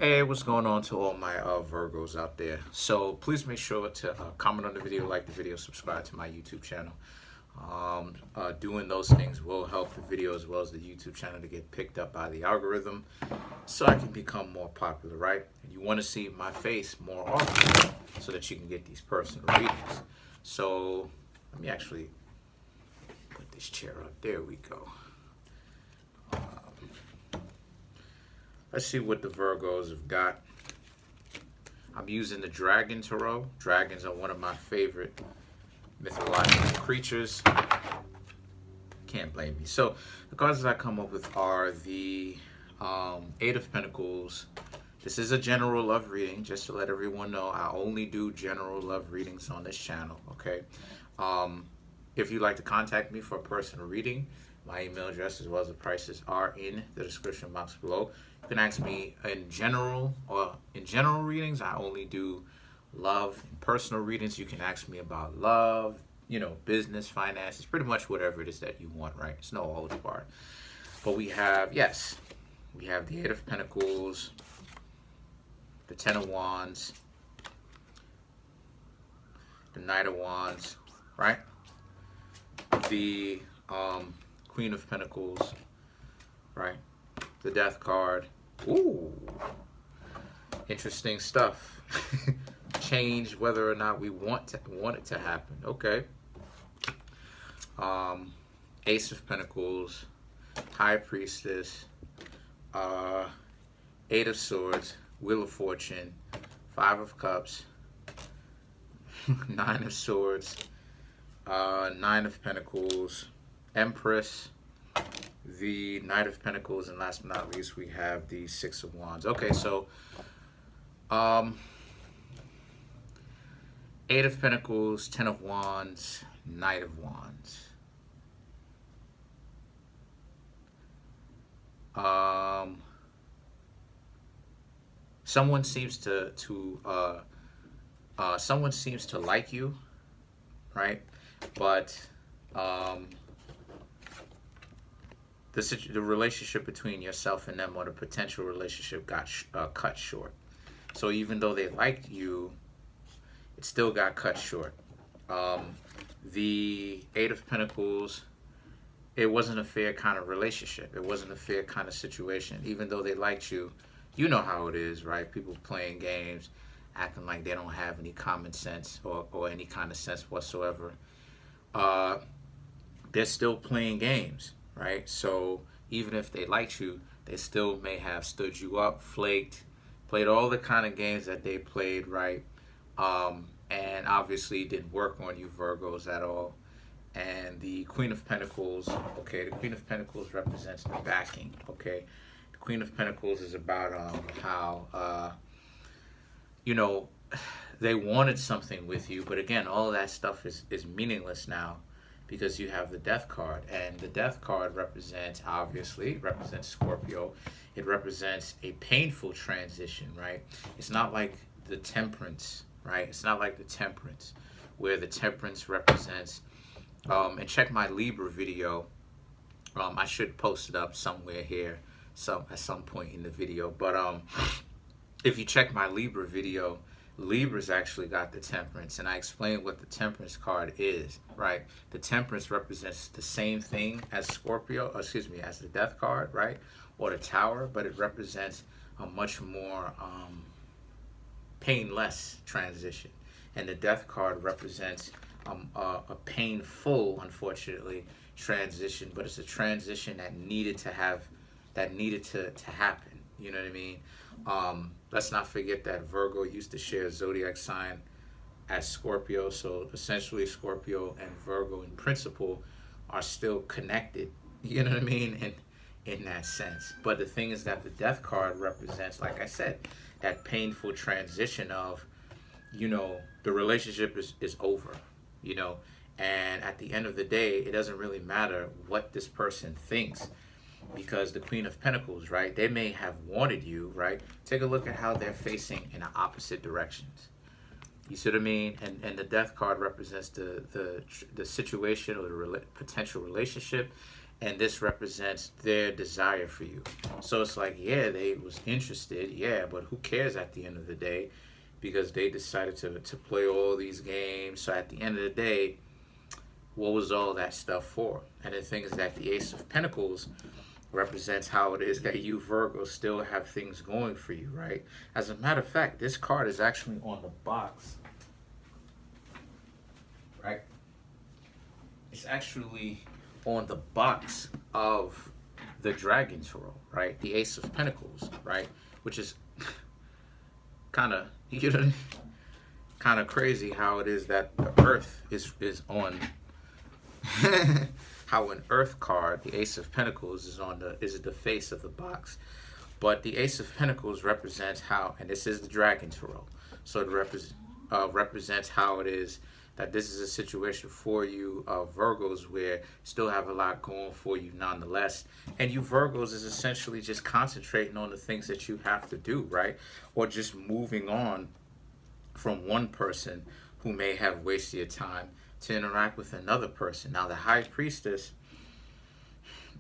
Hey, what's going on to all my Virgos out there? So please make sure to comment on the video, like the video, subscribe to my YouTube channel. Doing those things will help the video as well as the YouTube channel to get picked up by the algorithm so I can become more popular, right? And you want to see my face more often so that you can get these personal readings. So let me actually put this chair up. There we go. Let's see what the Virgos have got. I'm using the Dragon Tarot. Dragons are one of my favorite mythological creatures. Can't blame me. So the cards that I come up with are the Eight of Pentacles. This is a general love reading, just to let everyone know. I only do general love readings on this channel, okay? If you'd like to contact me for a personal reading, my email address as well as the prices are in the description box below. You can ask me in general, or in general readings, I only do love. In personal readings, you can ask me about love, business, finances, pretty much whatever it is that you want, right? It's no holds barred. But we have the Eight of Pentacles, the Ten of Wands, the Knight of Wands, right? The Queen of Pentacles, right? The Death card. Ooh, interesting stuff. Change whether or not we want it to happen. Okay. Ace of Pentacles, High Priestess, Eight of Swords, Wheel of Fortune, Five of Cups, Nine of Swords, Nine of Pentacles, Empress, the Knight of Pentacles, and last but not least, we have the Six of Wands. Okay, so Eight of Pentacles, Ten of Wands, Knight of Wands. Someone seems to like you, right? But the relationship between yourself and them, or the potential relationship, got cut short. So even though they liked you, it still got cut short. The Eight of Pentacles, it wasn't a fair kind of relationship. It wasn't a fair kind of situation. Even though they liked you, you know how it is, right? People playing games, acting like they don't have any common sense or any kind of sense whatsoever. They're still playing games, right? So even if they liked you, they still may have stood you up, flaked, played all the kind of games that they played, right? And obviously didn't work on you Virgos at all. And the Queen of Pentacles, okay, the Queen of Pentacles represents the backing, okay? The Queen of Pentacles is about how, they wanted something with you, but again, all of that stuff is meaningless now because you have the Death card. And the Death card represents Scorpio. It represents a painful transition, right? It's not like the Temperance, right? It's not like the Temperance, where the Temperance represents, and check my Libra video. I should post it up somewhere here, at some point in the video. But if you check my Libra video, Libra's actually got the Temperance, and I explained what the Temperance card is, right? The Temperance represents the same thing as as the Death card, right? Or the Tower, but it represents a much more painless transition. And the Death card represents a painful, unfortunately, transition, but it's a transition that needed to happen. You know what I mean? Let's not forget that Virgo used to share a zodiac sign as Scorpio, so essentially Scorpio and Virgo in principle are still connected, you know what I mean, in that sense. But the thing is that the Death card represents, like I said, that painful transition of, the relationship is over, and at the end of the day, it doesn't really matter what this person thinks, because the Queen of Pentacles, right, they may have wanted you, right? Take a look at how they're facing in the opposite directions. You see what I mean? And the Death card represents the situation or the potential relationship, and this represents their desire for you. So it's like, yeah, they was interested, yeah, but who cares at the end of the day, because they decided to play all these games. So at the end of the day, what was all that stuff for? And the thing is that the Ace of Pentacles represents how it is that you Virgo still have things going for you, right? As a matter of fact, this card is actually on the box, right? It's actually on the box of the Dragon Tarot, right? The Ace of Pentacles, right? Which is kind of, you know, kind of crazy how it is that the Earth is on how an Earth card, the Ace of Pentacles, is the face of the box. But the Ace of Pentacles represents how, and this is the Dragon Tarot, so it represents how it is that this is a situation for you Virgos where still have a lot going for you nonetheless. And you Virgos is essentially just concentrating on the things that you have to do, right? Or just moving on from one person who may have wasted your time to interact with another person. Now the High Priestess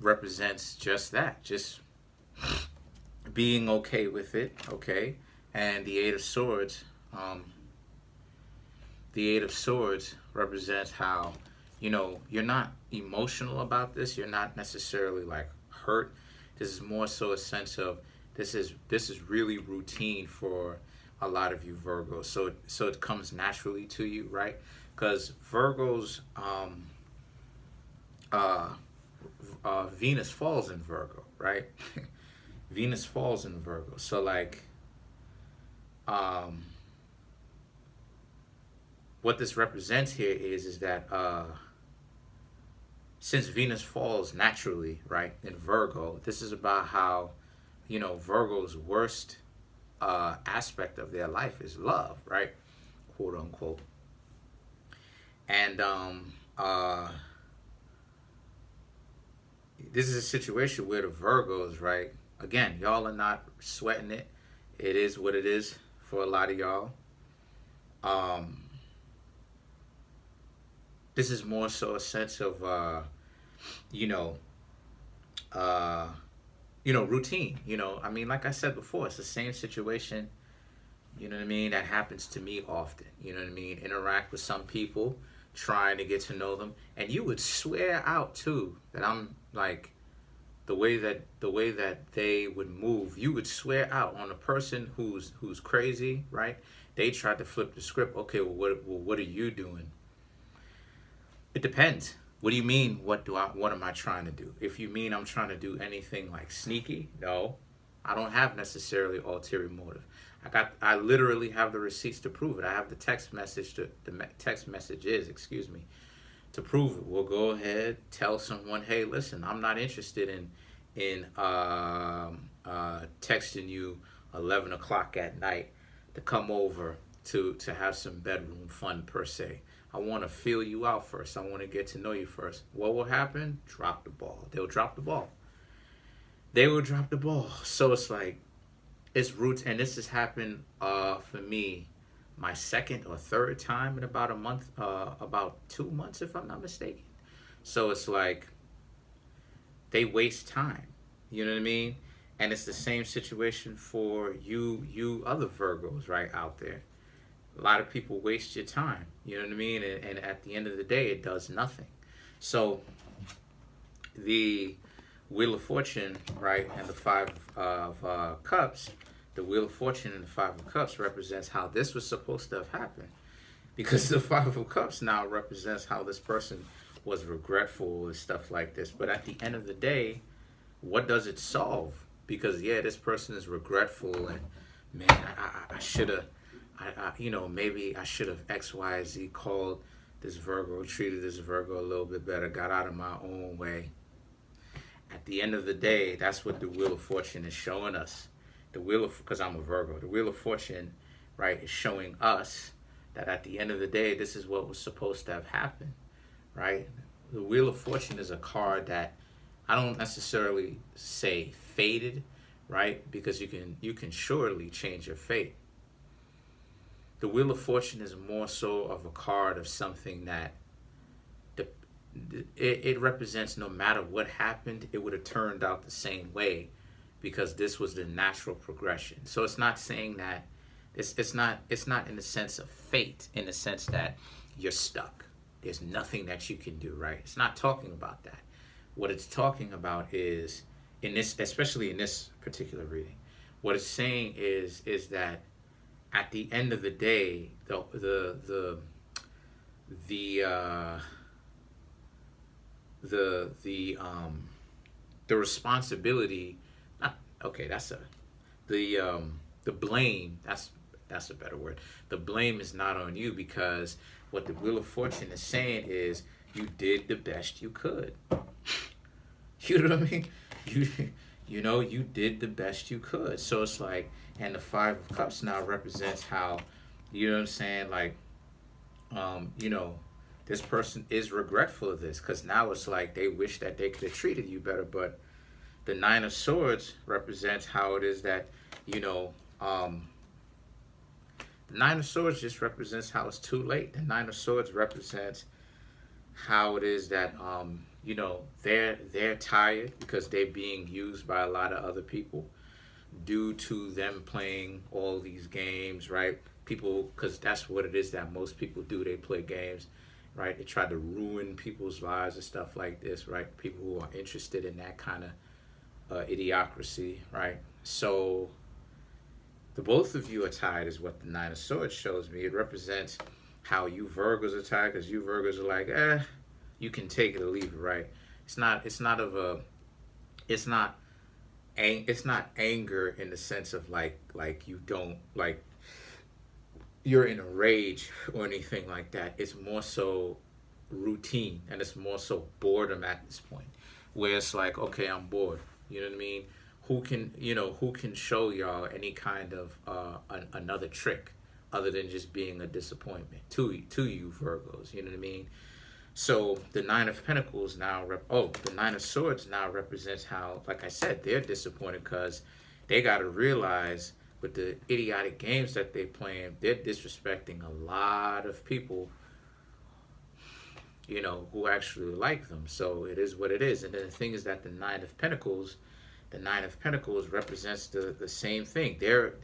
represents just that, just being okay with it, okay? And the Eight of Swords, represents how, you know, you're not emotional about this. You're not necessarily like hurt. This is more so a sense of this is really routine for a lot of you Virgos. So it comes naturally to you, right? Because Virgos, Venus falls in Virgo, right? Venus falls in Virgo. So like, what this represents here is that since Venus falls naturally, right, in Virgo, this is about how, you know, Virgo's worst aspect of their life is love, right, quote unquote. And this is a situation where the Virgos, right, again, y'all are not sweating it. It is what it is for a lot of y'all. This is more so a sense of, routine. You know, I mean, like I said before, it's the same situation, you know what I mean, that happens to me often. You know what I mean? Interact with some people, trying to get to know them. And you would swear out, too, that I'm, like, the way that they would move, you would swear out on a person who's crazy, right? They tried to flip the script. Okay, well, what are you doing? It depends. What do you mean? What am I trying to do? If you mean I'm trying to do anything like sneaky, no, I don't have necessarily ulterior motive. I literally have the receipts to prove it. I have the text messages, to prove it. We'll go ahead, tell someone, hey, listen, I'm not interested in texting you 11 o'clock at night to come over to have some bedroom fun per se. I want to feel you out first. I want to get to know you first. What will happen? Drop the ball. They'll drop the ball. They will drop the ball. So it's like, it's roots, and this has happened for me my second or third time in about a month, about 2 months if I'm not mistaken. So it's like they waste time, you know what I mean? And it's the same situation for you other Virgos right out there. A lot of people waste your time, you know what I mean? And at the end of the day, it does nothing. So the Wheel of Fortune, right, and the Five of Cups, the Wheel of Fortune and the Five of Cups represents how this was supposed to have happened. Because the Five of Cups now represents how this person was regretful and stuff like this. But at the end of the day, what does it solve? Because, yeah, this person is regretful and, man, I should have, maybe I should have X, Y, Z called this Virgo, treated this Virgo a little bit better, got out of my own way. At the end of the day, that's what the Wheel of Fortune is showing us. Because I'm a Virgo, the Wheel of Fortune, right, is showing us that at the end of the day, this is what was supposed to have happened, right? The Wheel of Fortune is a card that I don't necessarily say fated, right? Because you can surely change your fate. The Wheel of Fortune is more so of a card of something that it represents no matter what happened, it would have turned out the same way because this was the natural progression. So it's not saying that it's not in the sense of fate, in the sense that you're stuck. There's nothing that you can do, right? It's not talking about that. What it's talking about is, in this, especially in this particular reading, what it's saying is that at the end of the day, the the responsibility, not okay, that's a the blame, that's a better word. The blame is not on you, because what the Wheel of Fortune is saying is you did the best you could. You know what I mean? You did the best you could. So it's like, and the Five of Cups now represents how, you know what I'm saying, like, this person is regretful of this, because now it's like they wish that they could have treated you better. But the Nine of Swords represents how it is that, the Nine of Swords just represents how it's too late. The Nine of Swords represents how it is that, they're tired because they're being used by a lot of other people due to them playing all these games, right? People, because that's what it is that most people do. They play games, right? They try to ruin people's lives and stuff like this, right? People who are interested in that kind of idiocracy, right? So the both of you are tired is what the Nine of Swords shows me. It represents how you Virgos are tired, because you Virgos are like, you can take it or leave it, right? It's not anger in the sense of like you don't, like you're in a rage or anything like that. It's more so routine, and it's more so boredom at this point, where it's like, okay, I'm bored. You know what I mean? Who can show y'all any kind of another trick other than just being a disappointment to you Virgos? You know what I mean? So the Nine of Pentacles now, the Nine of Swords now represents how, like I said, they're disappointed because they got to realize with the idiotic games that they're playing, they're disrespecting a lot of people, who actually like them. So it is what it is. And then the thing is that the Nine of Pentacles represents the same thing. They're,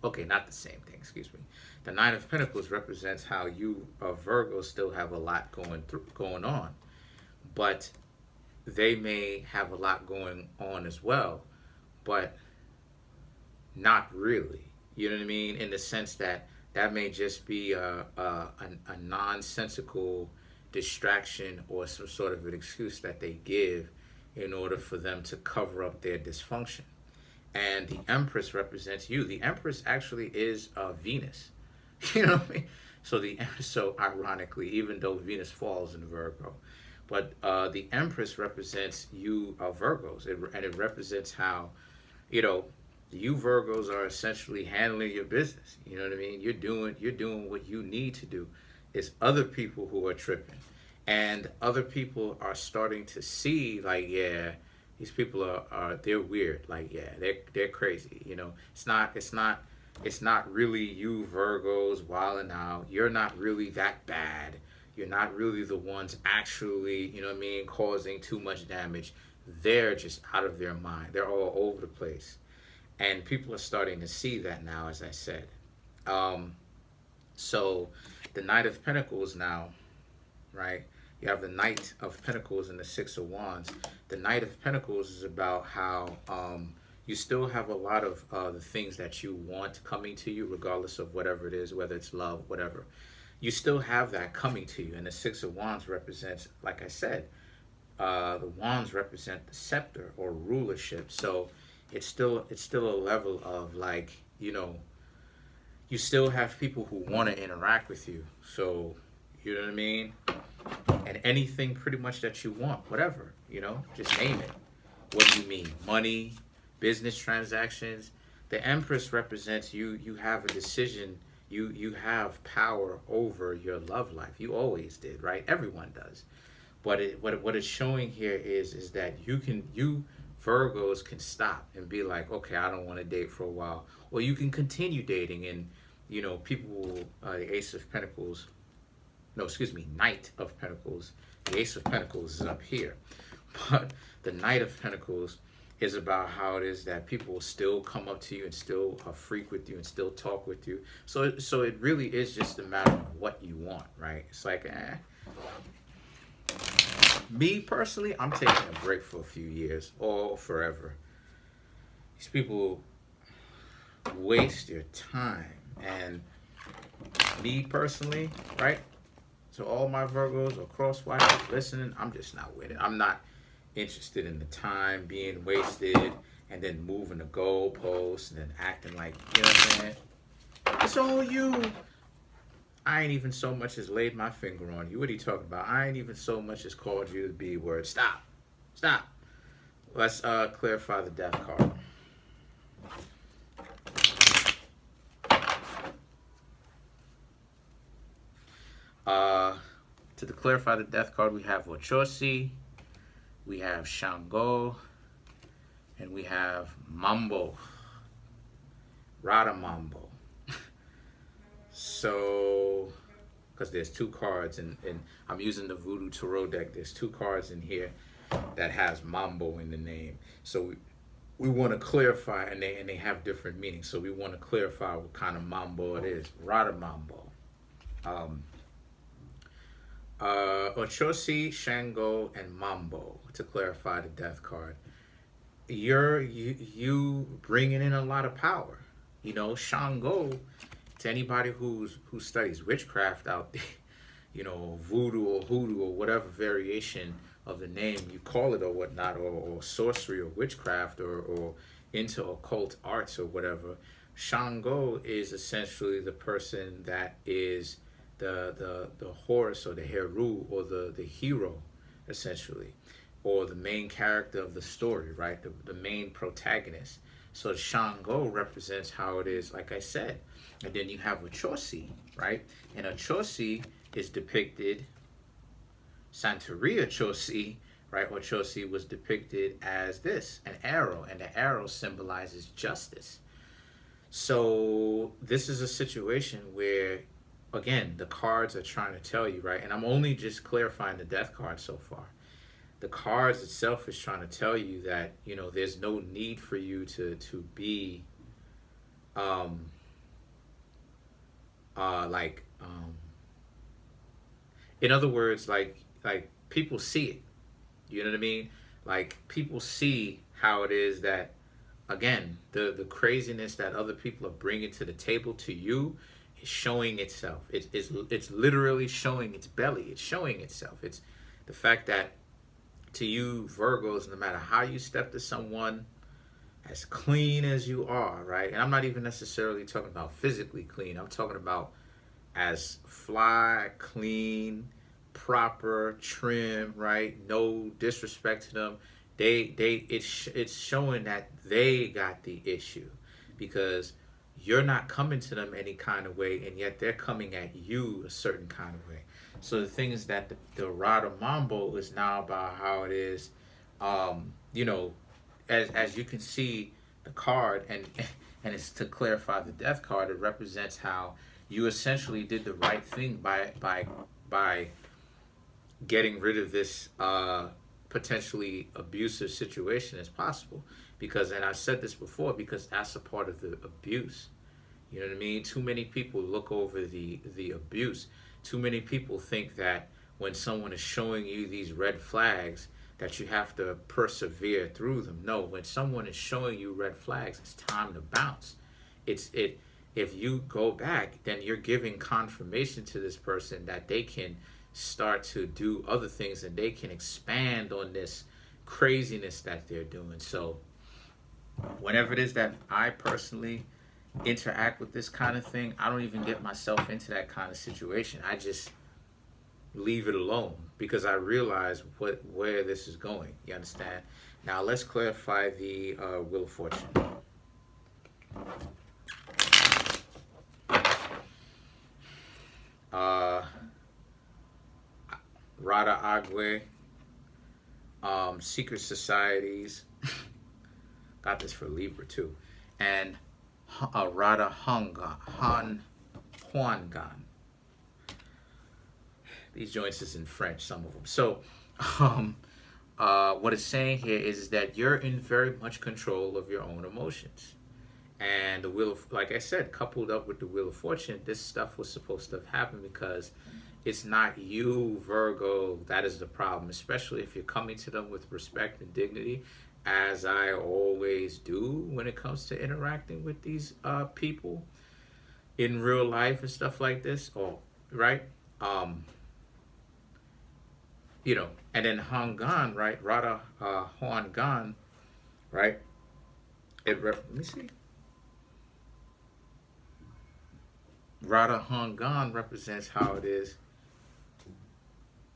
okay, not the same thing, excuse me. The Nine of Pentacles represents how you Virgos still have a lot going on, but they may have a lot going on as well, but not really. You know what I mean? In the sense that may just be a nonsensical distraction or some sort of an excuse that they give in order for them to cover up their dysfunction. And the Empress represents you. The Empress actually is Venus. You know what I mean? So ironically, even though Venus falls in Virgo, but the Empress represents you Virgos, and it represents how, you Virgos are essentially handling your business. You know what I mean? You're doing what you need to do. It's other people who are tripping, and other people are starting to see, like, yeah, these people are they're weird. Like, yeah, they're crazy. It's not really you Virgos wilding out. You're not really that bad. You're not really the ones actually, causing too much damage. They're just out of their mind. They're all over the place. And people are starting to see that now, as I said. So the Knight of Pentacles now, right? You have the Knight of Pentacles and the Six of Wands. The Knight of Pentacles is about how you still have a lot of the things that you want coming to you, regardless of whatever it is, whether it's love, whatever. You still have that coming to you. And the Six of Wands represents, like I said, the wands represent the scepter or rulership. So it's still a level of, like, you still have people who want to interact with you. So, you know what I mean? And anything pretty much that you want, whatever, just name it. What do you mean? Money, business transactions. The Empress represents you have a decision. You have power over your love life. You always did, right? Everyone does. But what it's showing here is that you Virgos can stop and be like, okay, I don't want to date for a while. Or you can continue dating, and people will, the Ace of Pentacles, no, excuse me, Knight of Pentacles. The Ace of Pentacles is up here. But the Knight of Pentacles is about how it is that people will still come up to you and still freak with you and still talk with you. So it really is just a matter of what you want, right? It's like, me personally, I'm taking a break for a few years or forever. These people waste your time. And me personally, right? So all my Virgos or cross watchers listening, I'm just not with it. I'm not interested in the time being wasted and then moving the goalposts and then acting like, you know what I'm saying? It's all you. I ain't even so much as laid my finger on you. What are you talking about? I ain't even so much as called you the B word. Stop. Stop. Let's clarify the death card. To clarify the death card, we have Ochosi, we have Shango, and we have Mambo. Rada Mambo. So, because there's two cards, and I'm using the Voodoo Tarot deck. There's two cards in here that has Mambo in the name. So we want to clarify, and they have different meanings. So we want to clarify what kind of Mambo it is. Rada Mambo. Ochosi, Shango, and Mambo, to clarify the death card. You bringing in a lot of power. You know, Shango, to anybody who studies witchcraft out there, you know, voodoo or hoodoo or whatever variation of the name you call it or whatnot, or sorcery or witchcraft or into occult arts or whatever. Shango is essentially the person that is the horse or the Heru or the hero, essentially, or the main character of the story, right? The main protagonist. So Shango represents how it is, like I said. And then you have Ochosi, right? And Ochosi is depicted, Santeria Ochosi, right? Ochosi was depicted as this, an arrow, and the arrow symbolizes justice. So this is a situation where, again, the cards are trying to tell you, right? And I'm only just clarifying the death card so far. The cards itself is trying to tell you that, you know, there's no need for you to be in other words, like people see it. You know what I mean? Like people see how it is that, again, the craziness that other people are bringing to the table to you is showing itself. It's literally showing its belly. It's showing itself. It's the fact that to you Virgos, no matter how you step to someone, as clean as you are, right? And I'm not even necessarily talking about physically clean. I'm talking about as fly, clean, proper, trim, right? No disrespect to them. It's showing that they got the issue, because you're not coming to them any kind of way, and yet they're coming at you a certain kind of way. So the thing is that the Rada Mambo is now about how it is, you know, as you can see the card, and it's to clarify the death card. It represents how you essentially did the right thing by getting rid of this potentially abusive situation as possible. Because, and I've said this before, because that's a part of the abuse. You know what I mean? Too many people look over the abuse. Too many people think that when someone is showing you these red flags, that you have to persevere through them. No, when someone is showing you red flags, it's time to bounce. If you go back, then you're giving confirmation to this person that they can start to do other things, and they can expand on this craziness that they're doing. So whenever it is that I personally interact with this kind of thing, I don't even get myself into that kind of situation. I just leave it alone, because I realize where this is going. You understand? Now let's clarify the Wheel of Fortune. Rada Agwe, secret societies. Got this for Libra too. And Rada Huangan. These joints is in French, some of them. So, what it's saying here is that you're in very much control of your own emotions. And the wheel of, like I said, coupled up with the Wheel of Fortune, this stuff was supposed to have happened because it's not you, Virgo, that is the problem, especially if you're coming to them with respect and dignity, as I always do when it comes to interacting with these people in real life and stuff like this. Or, right? You know, and then Hangan, right? Radha Hangan, right? Let me see. Radha Hangan represents how it is.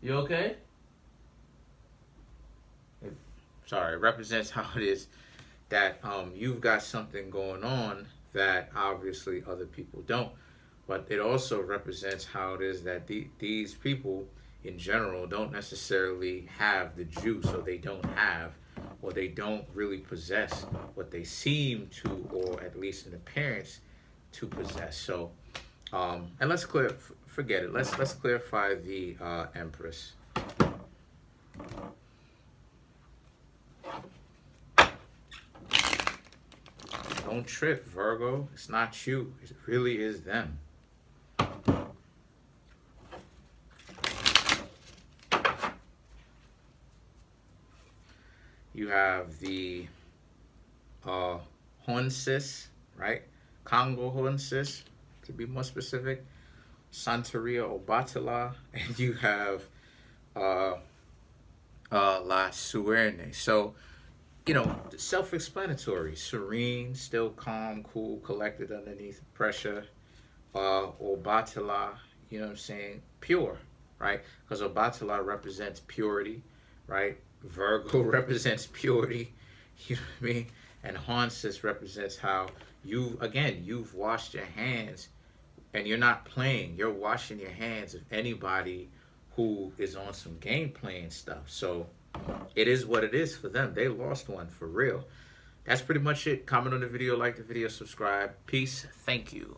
You okay? Sorry, it represents how it is that you've got something going on that obviously other people don't. But it also represents how it is that these people in general don't necessarily have the juice, or they don't have, or they don't really possess what they seem to, or at least in appearance, to possess. So, and let's forget it. Let's clarify the Empress. Don't trip, Virgo. It's not you. It really is them. You have the Honsis, right? Congo Honsis, to be more specific. Santeria Obatala. And you have La Suerne. So, you know, self-explanatory. Serene, still calm, cool, collected underneath pressure. Obatala, you know what I'm saying? Pure, right? Because Obatala represents purity, right? Virgo represents purity, you know what I mean? And Honsis represents how you've washed your hands, and you're not playing. You're washing your hands of anybody who is on some game playing stuff. So it is what it is for them. They lost one for real. That's pretty much it. Comment on the video, like the video, subscribe. Peace. Thank you.